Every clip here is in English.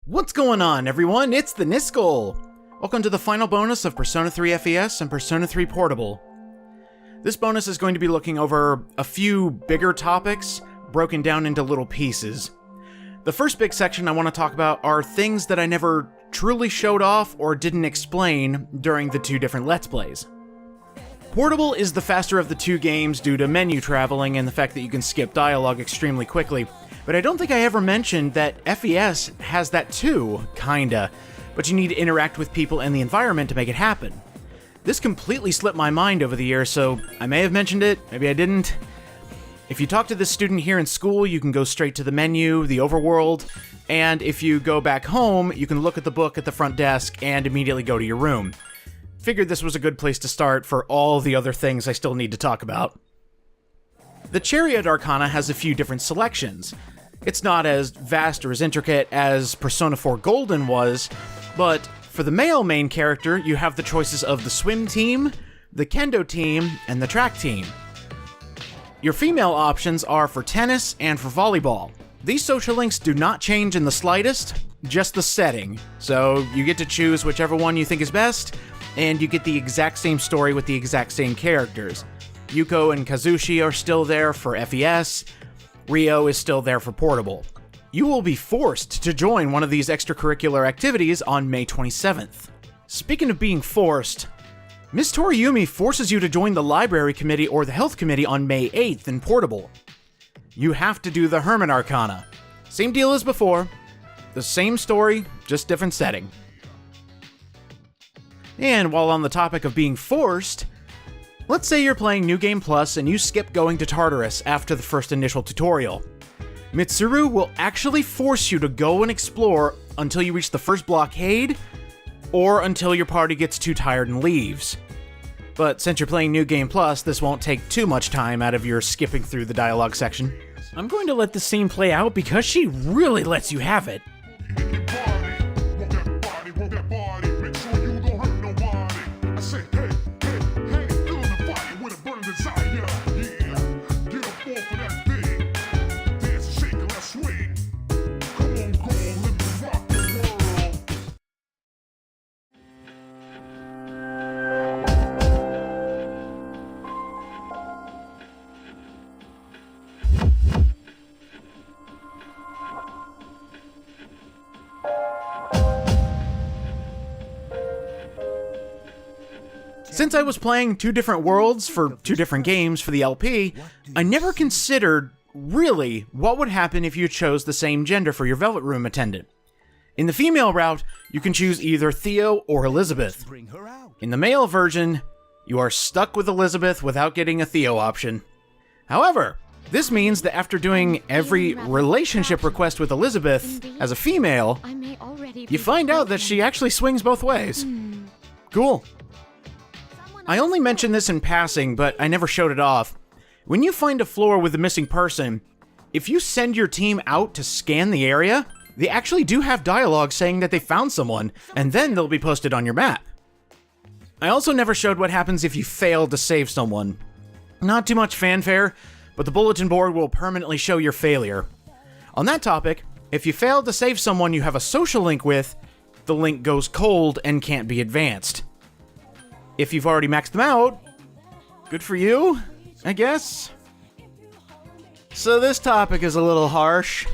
What's going on, everyone? It's the Niskel! Welcome to the final bonus of Persona 3 FES and Persona 3 Portable. This bonus is going to be looking over a few bigger topics, broken down into little pieces. The first big section I want to talk about are things that I never truly showed off or didn't explain during the two different Let's Plays. Portable is the faster of the two games due to menu traveling and the fact that you can skip dialogue extremely quickly. But I don't think I ever mentioned that FES has that too, kinda, but you need to interact with people and the environment to make it happen. This completely slipped my mind over the years, so I may have mentioned it, maybe I didn't. If you talk to this student here in school, you can go straight to the menu, the overworld, and if you go back home, you can look at the book at the front desk and immediately go to your room. Figured this was a good place to start for all the other things I still need to talk about. The Chariot Arcana has a few different selections. It's not as vast or as intricate as Persona 4 Golden was, but for the male main character, you have the choices of the swim team, the kendo team, and the track team. Your female options are for tennis and for volleyball. These social links do not change in the slightest, just the setting, so you get to choose whichever one you think is best, and you get the exact same story with the exact same characters. Yuko and Kazushi are still there for FES, Rio is still there for Portable. You will be forced to join one of these extracurricular activities on May 27th. Speaking of being forced, Ms. Toriyumi forces you to join the Library Committee or the Health Committee on May 8th in Portable. You have to do the Hermit Arcana. Same deal as before, the same story, just different setting. And while on the topic of being forced, let's say you're playing New Game Plus and you skip going to Tartarus after the first initial tutorial. Mitsuru will actually force you to go and explore until you reach the first blockade, or until your party gets too tired and leaves. But since you're playing New Game Plus, this won't take too much time out of your skipping through the dialogue section. I'm going to let the scene play out because she really lets you have it. Since I was playing two different worlds for two different games for the LP, I never considered, really, what would happen if you chose the same gender for your Velvet Room attendant. In the female route, you can choose either Theo or Elizabeth. In the male version, you are stuck with Elizabeth without getting a Theo option. However, this means that after doing every relationship request with Elizabeth as a female, you find out that she actually swings both ways. Cool. I only mentioned this in passing, but I never showed it off. When you find a floor with a missing person, if you send your team out to scan the area, they actually do have dialogue saying that they found someone, and then they'll be posted on your map. I also never showed what happens if you fail to save someone. Not too much fanfare, but the bulletin board will permanently show your failure. On that topic, if you fail to save someone you have a social link with, the link goes cold and can't be advanced. If you've already maxed them out, good for you, I guess. So this topic is a little harsh.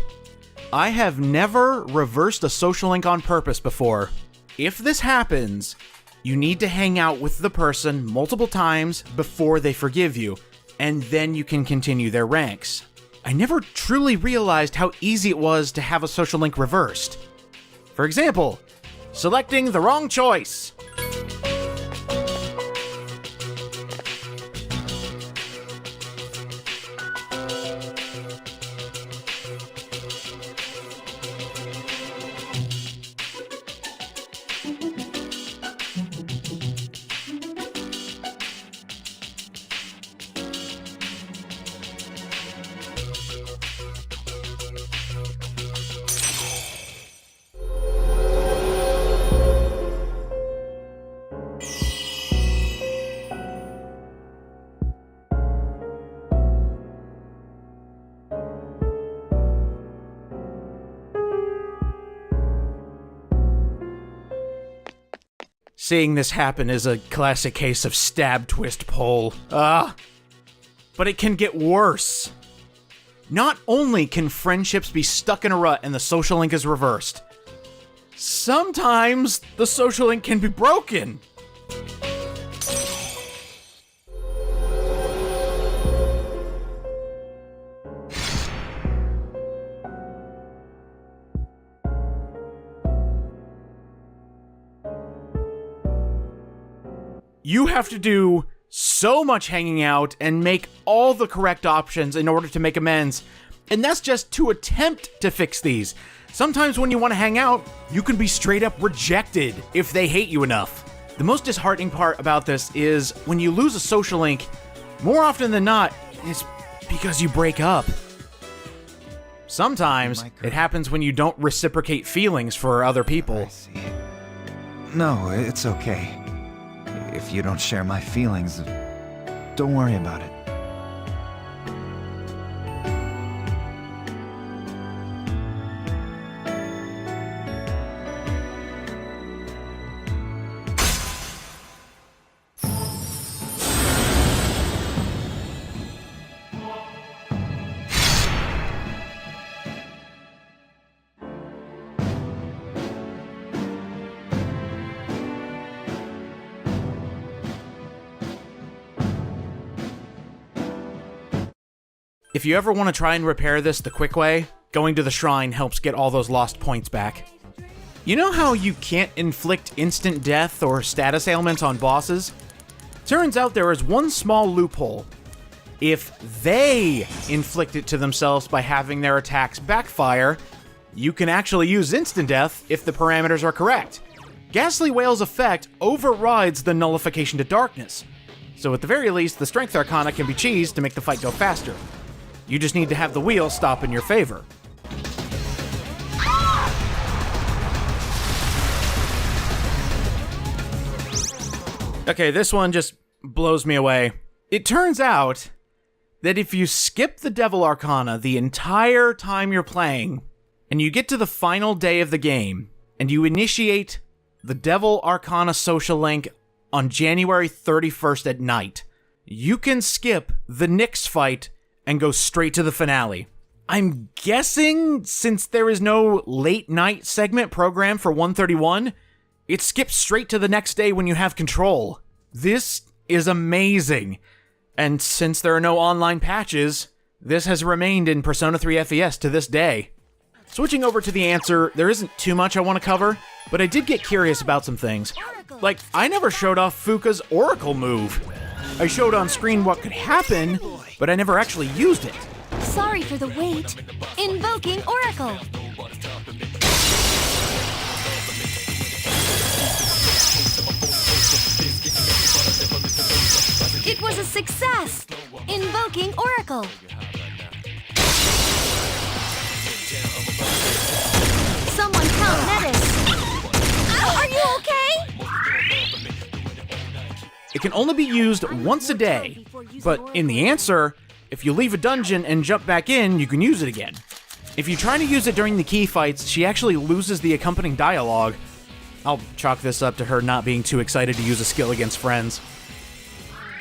I have never reversed a social link on purpose before. If this happens, you need to hang out with the person multiple times before they forgive you, and then you can continue their ranks. I never truly realized how easy it was to have a social link reversed. For example, selecting the wrong choice. Seeing this happen is a classic case of stab, twist, pull. But it can get worse. Not only can friendships be stuck in a rut and the social link is reversed, sometimes the social link can be broken. You have to do so much hanging out and make all the correct options in order to make amends. And that's just to attempt to fix these. Sometimes when you want to hang out, you can be straight up rejected if they hate you enough. The most disheartening part about this is when you lose a social link, more often than not, it's because you break up. Sometimes it happens when you don't reciprocate feelings for other people. I see. No, it's okay. If you don't share my feelings, don't worry about it. If you ever want to try and repair this the quick way, going to the shrine helps get all those lost points back. You know how you can't inflict instant death or status ailments on bosses? Turns out there is one small loophole. If they inflict it to themselves by having their attacks backfire, you can actually use instant death if the parameters are correct. Ghastly Wail's effect overrides the nullification to darkness, so at the very least, the Strength Arcana can be cheesed to make the fight go faster. You just need to have the wheel stop in your favor. Okay, this one just blows me away. It turns out that if you skip the Devil Arcana the entire time you're playing, and you get to the final day of the game, and you initiate the Devil Arcana social link on January 31st at night, you can skip the Nyx fight and go straight to the finale. I'm guessing since there is no late night segment programmed for 131, it skips straight to the next day when you have control. This is amazing. And since there are no online patches, this has remained in Persona 3 FES to this day. Switching over to the answer, there isn't too much I want to cover, but I did get curious about some things. Like, I never showed off Fuka's Oracle move. I showed on screen what could happen, but I never actually used it. Sorry for the wait. Invoking Oracle. It was a success. Invoking Oracle. Someone count Metis. Are you okay? It can only be used once a day, but in the answer, if you leave a dungeon and jump back in, you can use it again. If you try to use it during the key fights, she actually loses the accompanying dialogue. I'll chalk this up to her not being too excited to use a skill against friends.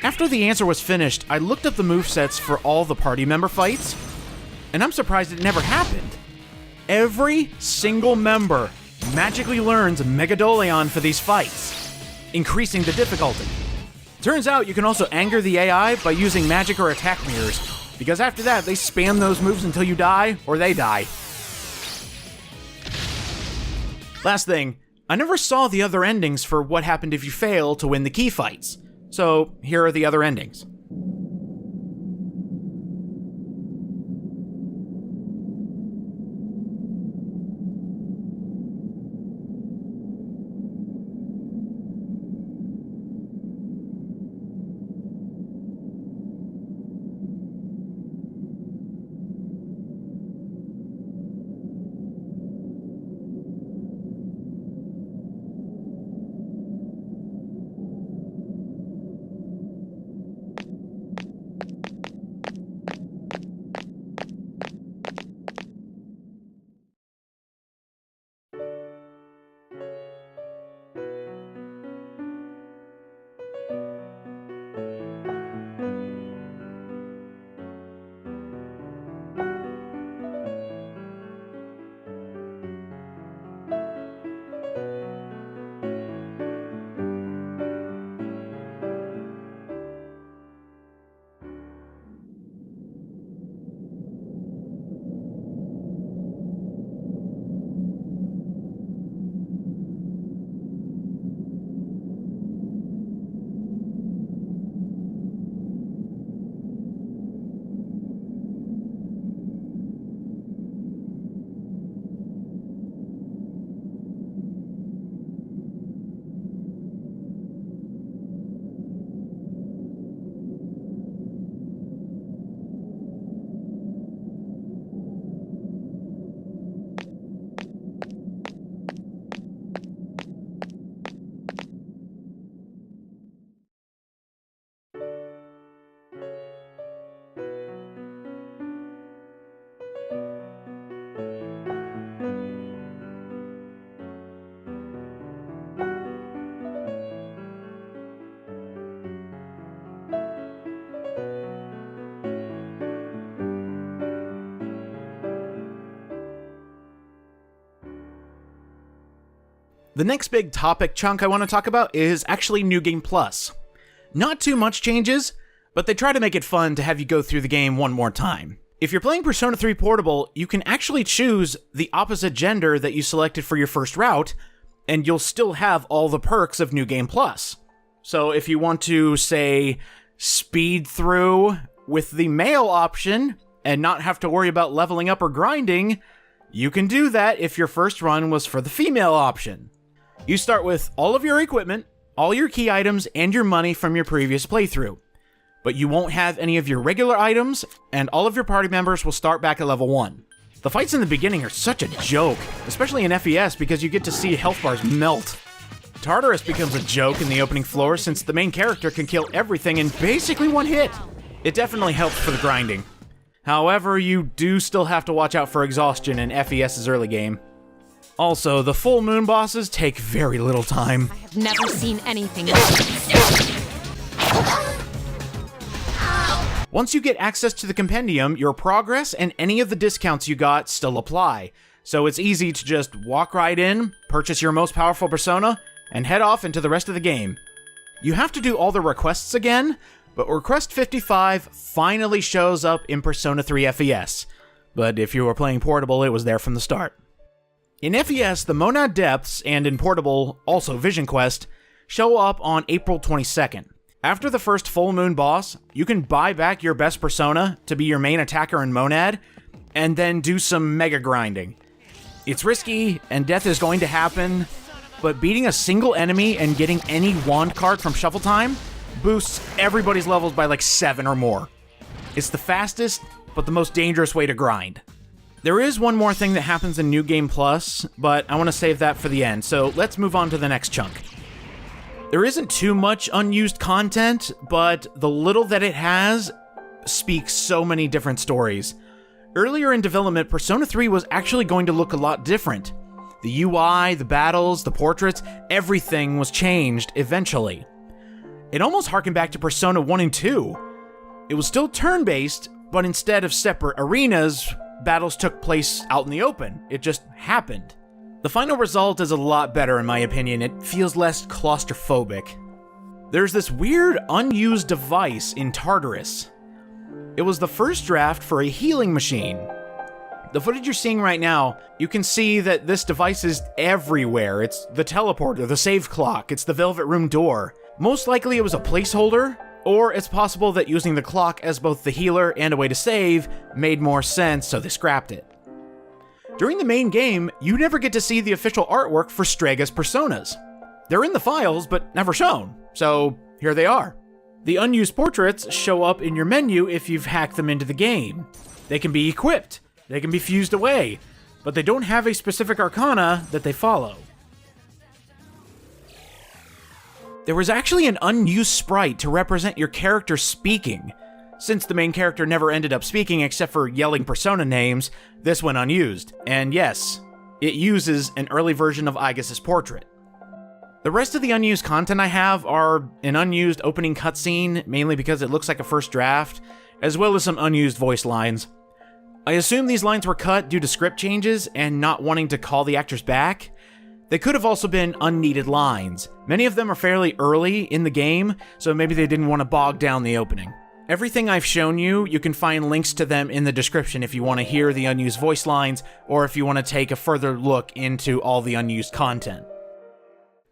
After the answer was finished, I looked up the movesets for all the party member fights, and I'm surprised it never happened. Every single member magically learns Megadoleon for these fights, increasing the difficulty. Turns out you can also anger the AI by using magic or attack mirrors, because after that they spam those moves until you die, or they die. Last thing, I never saw the other endings for what happened if you fail to win the key fights. So here are the other endings. The next big topic chunk I want to talk about is actually New Game Plus. Not too much changes, but they try to make it fun to have you go through the game one more time. If you're playing Persona 3 Portable, you can actually choose the opposite gender that you selected for your first route, and you'll still have all the perks of New Game Plus. So if you want to, say, speed through with the male option and not have to worry about leveling up or grinding, you can do that if your first run was for the female option. You start with all of your equipment, all your key items, and your money from your previous playthrough. But you won't have any of your regular items, and all of your party members will start back at level 1. The fights in the beginning are such a joke, especially in FES because you get to see health bars melt. Tartarus becomes a joke in the opening floor since the main character can kill everything in basically one hit. It definitely helps for the grinding. However, you do still have to watch out for exhaustion in FES's early game. Also, the full moon bosses take very little time. I have never seen anything like this. Once you get access to the compendium, your progress and any of the discounts you got still apply. So it's easy to just walk right in, purchase your most powerful persona, and head off into the rest of the game. You have to do all the requests again, but Request 55 finally shows up in Persona 3 FES. But if you were playing Portable, it was there from the start. In FES, the Monad Depths, and in Portable, also Vision Quest, show up on April 22nd. After the first full moon boss, you can buy back your best persona to be your main attacker in Monad, and then do some mega grinding. It's risky, and death is going to happen, but beating a single enemy and getting any wand card from Shuffle Time boosts everybody's levels by like 7 or more. It's the fastest, but the most dangerous way to grind. There is one more thing that happens in New Game Plus, but I want to save that for the end, so let's move on to the next chunk. There isn't too much unused content, but the little that it has speaks so many different stories. Earlier in development, Persona 3 was actually going to look a lot different. The UI, the battles, the portraits, everything was changed eventually. It almost harkened back to Persona 1 and 2. It was still turn-based, but instead of separate arenas, battles took place out in the open. It just happened. The final result is a lot better in my opinion. It feels less claustrophobic. There's this weird unused device in Tartarus. It was the first draft for a healing machine. The footage you're seeing right now, you can see that this device is everywhere. It's the teleporter, the save clock, it's the Velvet Room door. Most likely it was a placeholder, or it's possible that using the clock as both the healer and a way to save made more sense, so they scrapped it. During the main game, you never get to see the official artwork for Strega's personas. They're in the files, but never shown, so here they are. The unused portraits show up in your menu if you've hacked them into the game. They can be equipped, they can be fused away, but they don't have a specific arcana that they follow. There was actually an unused sprite to represent your character speaking. Since the main character never ended up speaking except for yelling persona names, this went unused. And yes, it uses an early version of Aigis' portrait. The rest of the unused content I have are an unused opening cutscene, mainly because it looks like a first draft, as well as some unused voice lines. I assume these lines were cut due to script changes and not wanting to call the actors back. They could have also been unneeded lines. Many of them are fairly early in the game, so maybe they didn't want to bog down the opening. Everything I've shown you, you can find links to them in the description if you want to hear the unused voice lines, or if you want to take a further look into all the unused content.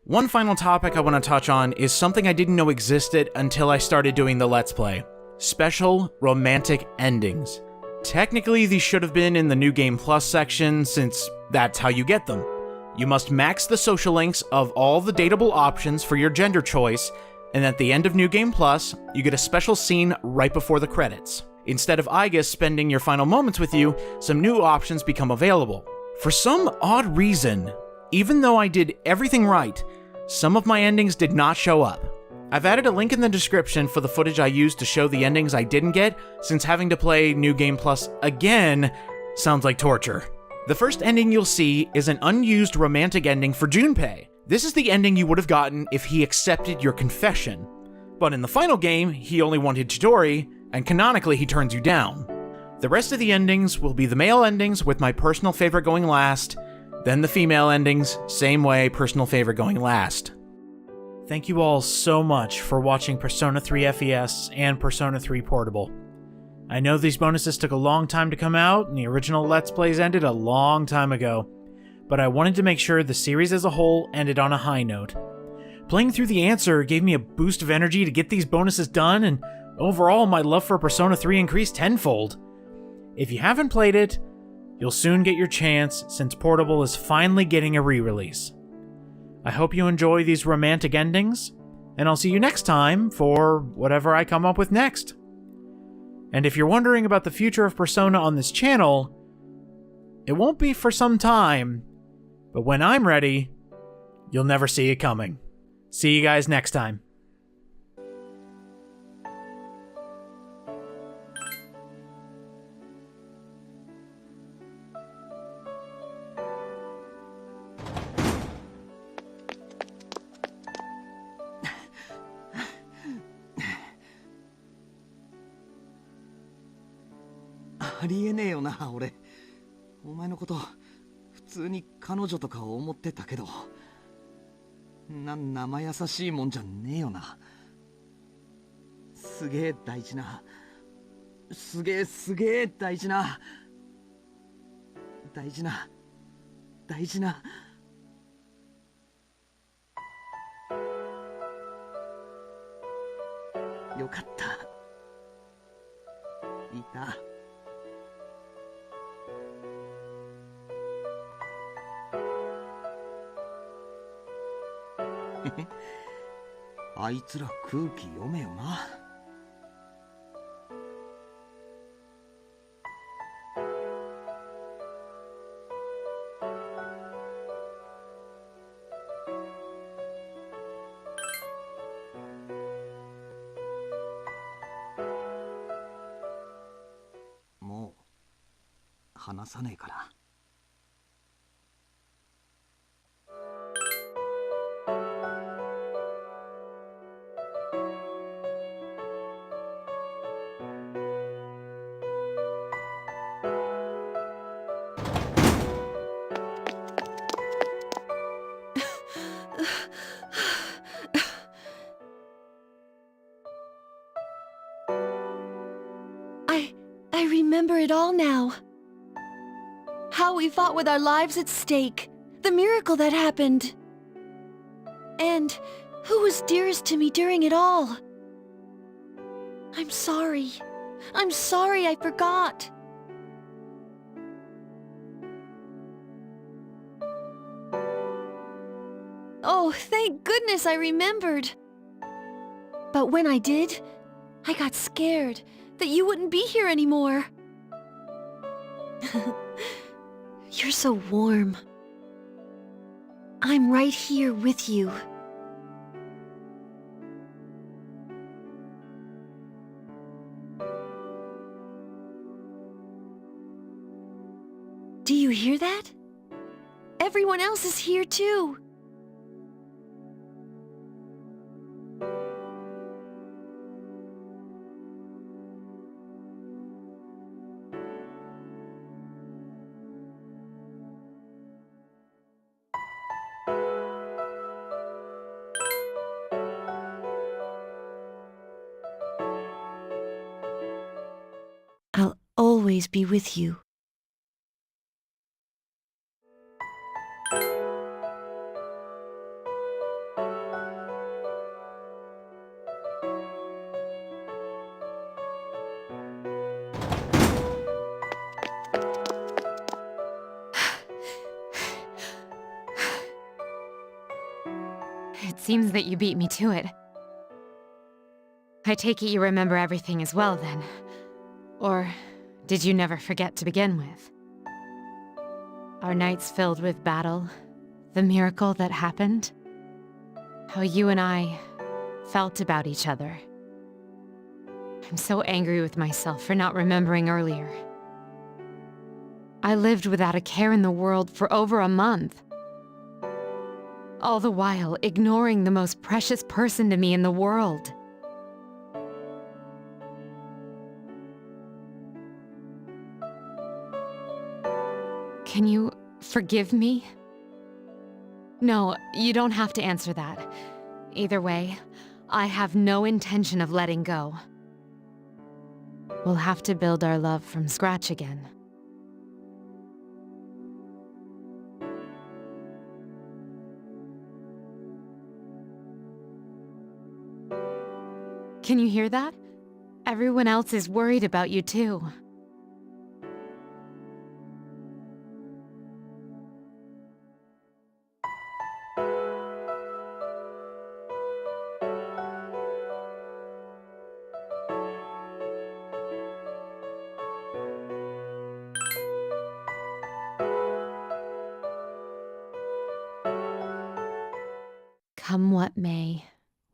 One final topic I want to touch on is something I didn't know existed until I started doing the Let's Play. Special romantic endings. Technically, these should have been in the New Game Plus section, since that's how you get them. You must max the social links of all the dateable options for your gender choice, and at the end of New Game Plus, you get a special scene right before the credits. Instead of Aigis spending your final moments with you, some new options become available. For some odd reason, even though I did everything right, some of my endings did not show up. I've added a link in the description for the footage I used to show the endings I didn't get, since having to play New Game Plus again sounds like torture. The first ending you'll see is an unused romantic ending for Junpei. This is the ending you would have gotten if he accepted your confession. But in the final game, he only wanted Chidori, and canonically he turns you down. The rest of the endings will be the male endings, with my personal favorite going last, Then the female endings, same way, personal favorite going last. Thank you all so much for watching Persona 3 FES and Persona 3 Portable. I know these bonuses took a long time to come out, and the original Let's Plays ended a long time ago, but I wanted to make sure the series as a whole ended on a high note. Playing through the answer gave me a boost of energy to get these bonuses done, and overall my love for Persona 3 increased tenfold. If you haven't played it, you'll soon get your chance since Portable is finally getting a re-release. I hope you enjoy these romantic endings, and I'll see you next time for whatever I come up with next. And if you're wondering about the future of Persona on this channel, it won't be for some time, but when I'm ready, you'll never see it coming. See you guys next time.ありえねえよな、俺。お前のこと普通に彼女とか思ってたけど、生優しいもんじゃねえよな。すげえ大事な、すげえ大事な、大事な、大事な。よかった。いた。あいつら空気読めよな。もう話さねえから。I remember it all now. How we fought with our lives at stake. The miracle that happened. And who was dearest to me during it all. I'm sorry. I'm sorry I forgot. Oh, thank goodness I remembered. But when I did, I got scared that you wouldn't be here anymore. You're so warm. I'm right here with you. Do you hear that? Everyone else is here too. I'll always be with you. It seems that you beat me to it. I take it you remember everything as well, then. Or did you never forget to begin with? Our nights filled with battle, the miracle that happened, how you and I felt about each other. I'm so angry with myself for not remembering earlier. I lived without a care in the world for over a month. All the while ignoring the most precious person to me in the world. Can you Forgive me? No, you don't have to answer that. Either way, I have no intention of letting go. We'll have to build our love from scratch again. Can you hear that? Everyone else is worried about you too. Come what may,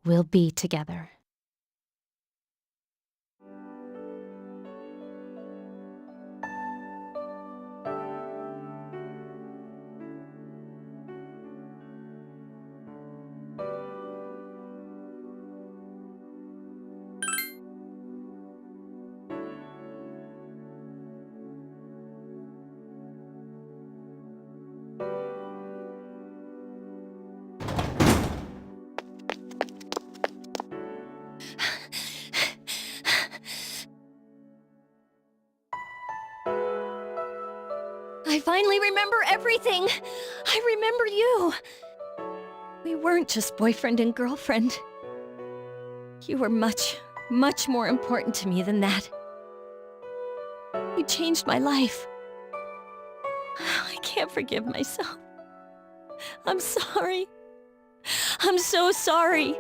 we'll be together. I finally remember everything! I remember you! We weren't just boyfriend and girlfriend. You were much, much more important to me than that. You changed my life. I can't forgive myself. I'm sorry. I'm so sorry.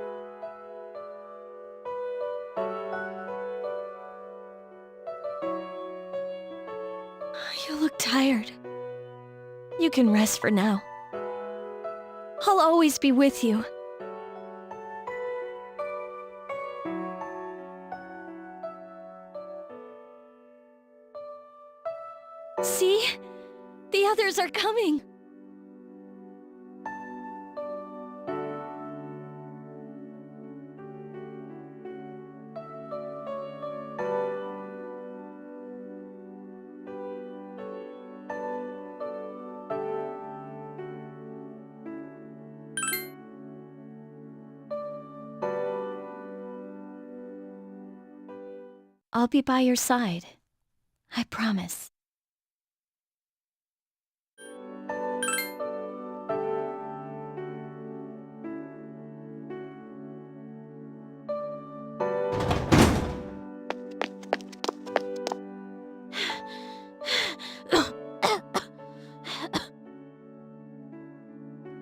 You look tired. You can rest for now. I'll always be with you. See? The others are coming. I'll be by your side. I promise.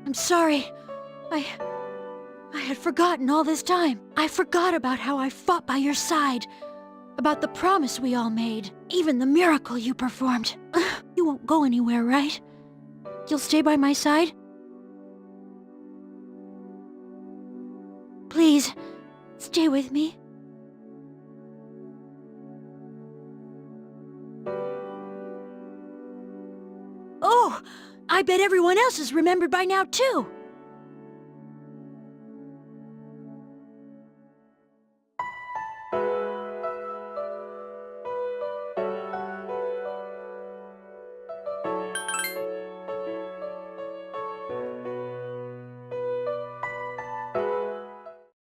I'm sorry. I had forgotten all this time. I forgot about how I fought by your side. About the promise we all made. Even the miracle you performed. You won't go anywhere, right? You'll stay by my side? Please, stay with me. Oh, I bet everyone else is remembered by now, too.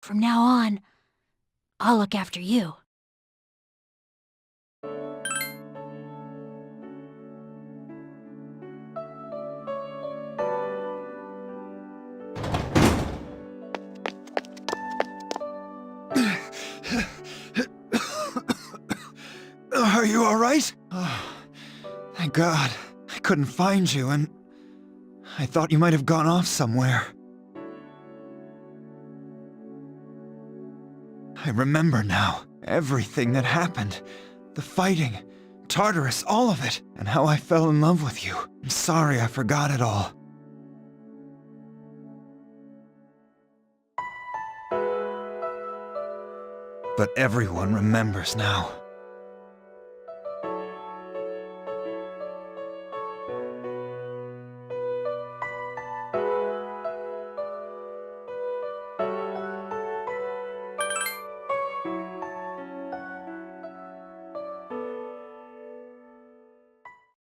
From now on, I'll look after you. Are you alright? Oh, thank God. I couldn't find you, and I thought you might have gone off somewhere. I remember now. Everything that happened. The fighting, Tartarus, all of it, and how I fell in love with you. I'm sorry I forgot it all. But everyone remembers now.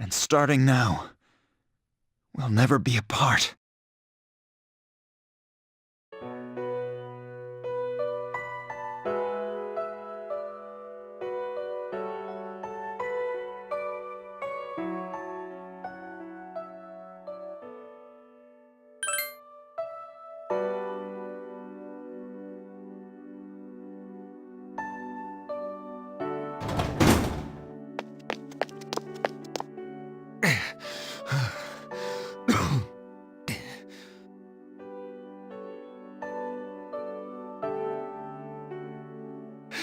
And starting now, We'll never be apart.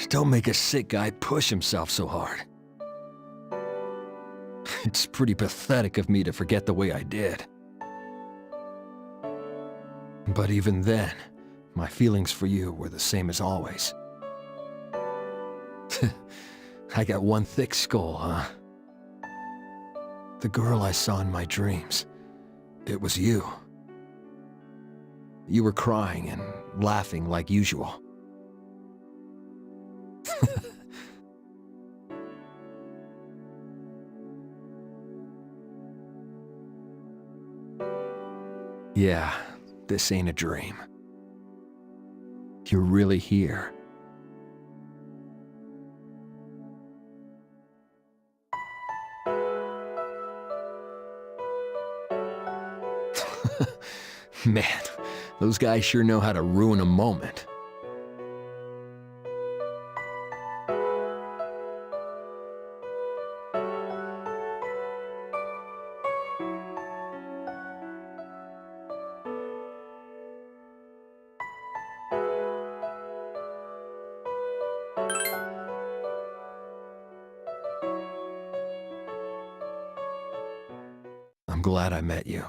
Don't make a sick guy push himself so hard. It's pretty pathetic of me to forget the way I did. But even then, my feelings for you were the same as always. I got one thick skull, huh? The girl I saw in my dreams, it was you. You were crying and laughing like usual. Yeah, this ain't a dream. You're really here. Man, those guys sure know how to ruin a moment. I'm glad I met you.